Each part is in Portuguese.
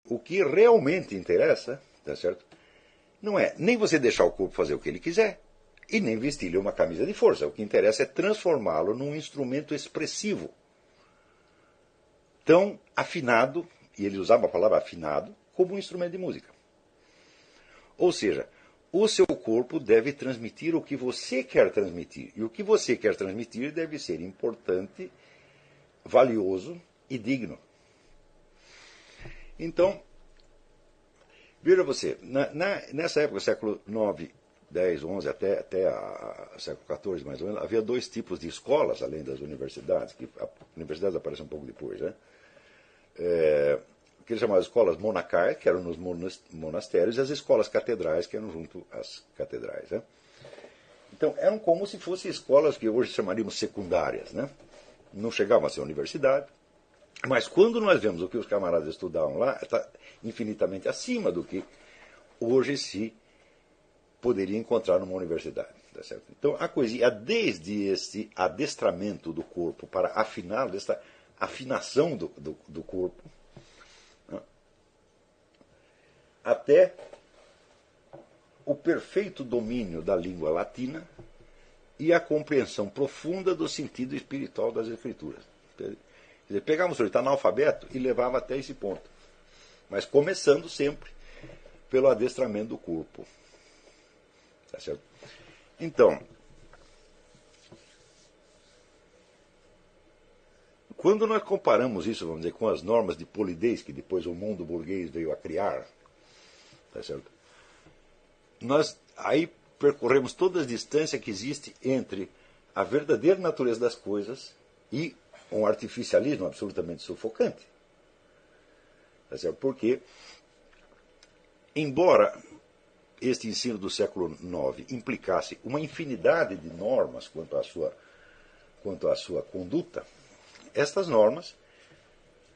o que realmente interessa, tá certo? Não é nem você deixar o corpo fazer o que ele quiser e nem vestir-lhe uma camisa de força. O que interessa é transformá-lo num instrumento expressivo. Tão afinado, e ele usava a palavra afinado, como um instrumento de música. Ou seja, o seu corpo deve transmitir o que você quer transmitir. E o que você quer transmitir deve ser importante, valioso e digno. Então, veja você, nessa época, século IX, X, XI, até século XIV, mais ou menos, havia dois tipos de escolas, além das universidades, que a universidade aparece um pouco depois, né? Que eles chamavam de escolas monacais, que eram nos monastérios, e as escolas catedrais, que eram junto às catedrais. Né? Então, eram como se fossem escolas que hoje chamaríamos secundárias. Né? Não chegavam a ser universidade, mas quando nós vemos o que os camaradas estudavam lá, está infinitamente acima do que hoje se poderia encontrar numa universidade. Tá certo? Então, a coisa desde esse adestramento do corpo para afinar, desta afinação do corpo, né, até o perfeito domínio da língua latina e a compreensão profunda do sentido espiritual das Escrituras. Quer dizer, pegava um sujeito analfabeto e levava até esse ponto. Mas começando sempre pelo adestramento do corpo. Tá certo? Então, quando nós comparamos isso, vamos dizer, com as normas de polidez que depois o mundo burguês veio a criar, tá certo? Nós aí percorremos toda a distância que existe entre a verdadeira natureza das coisas e um artificialismo absolutamente sufocante. Tá certo? Porque, embora este ensino do século IX implicasse uma infinidade de normas quanto à sua conduta, estas normas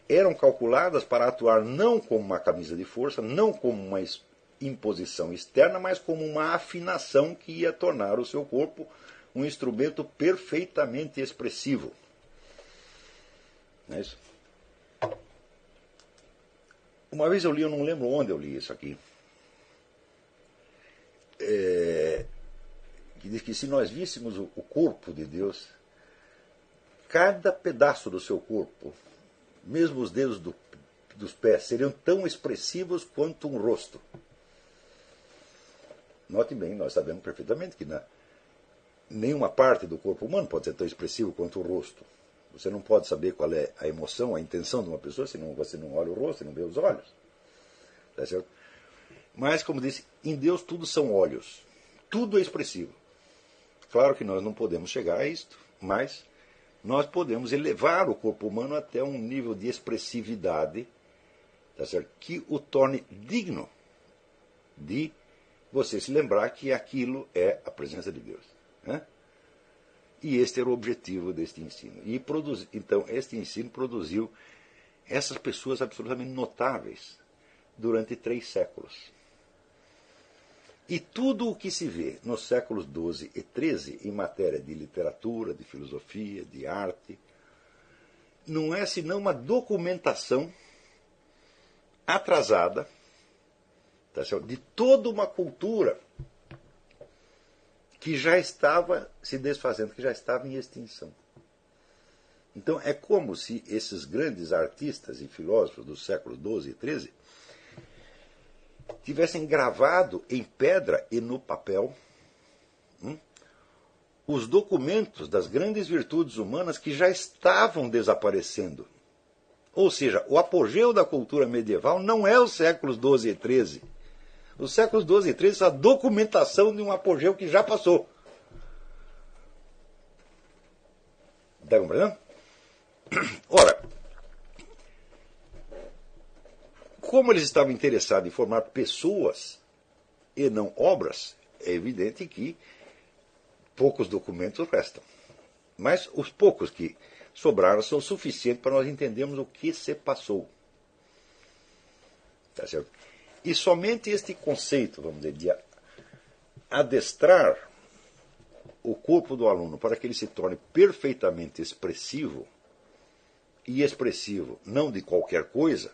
eram calculadas para atuar não como uma camisa de força, não como uma imposição externa, mas como uma afinação que ia tornar o seu corpo um instrumento perfeitamente expressivo. Não é isso? Uma vez eu não lembro onde eu li isso aqui, que diz que se nós víssemos o corpo de Deus, cada pedaço do seu corpo, mesmo os dedos dos pés, seriam tão expressivos quanto um rosto. Note bem, nós sabemos perfeitamente que nenhuma parte do corpo humano pode ser tão expressivo quanto o rosto. Você não pode saber qual é a emoção, a intenção de uma pessoa se você não olha o rosto, se não vê os olhos. Tá certo? Mas, como disse, em Deus tudo são olhos. Tudo é expressivo. Claro que nós não podemos chegar a isto, mas nós podemos elevar o corpo humano até um nível de expressividade, tá certo? Que o torne digno de você se lembrar que aquilo é a presença de Deus. Né? E este era o objetivo deste ensino. Então, este ensino produziu essas pessoas absolutamente notáveis durante 3 séculos. E tudo o que se vê nos séculos XII e XIII em matéria de literatura, de filosofia, de arte, não é senão uma documentação atrasada, tá certo? De toda uma cultura que já estava se desfazendo, que já estava em extinção. Então é como se esses grandes artistas e filósofos dos séculos XII e XIII tivessem gravado em pedra e no papel os documentos das grandes virtudes humanas que já estavam desaparecendo. Ou seja, o apogeu da cultura medieval não é os séculos XII e XIII. Os séculos XII e XIII são a documentação de um apogeu que já passou. Está compreendendo? Ora, como eles estavam interessados em formar pessoas e não obras, é evidente que poucos documentos restam. Mas os poucos que sobraram são suficientes para nós entendermos o que se passou. Tá certo? E somente este conceito, vamos dizer, de adestrar o corpo do aluno para que ele se torne perfeitamente expressivo, e expressivo não de qualquer coisa,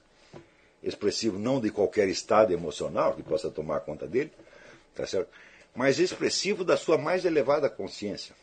expressivo não de qualquer estado emocional que possa tomar conta dele, tá certo? Mas expressivo da sua mais elevada consciência.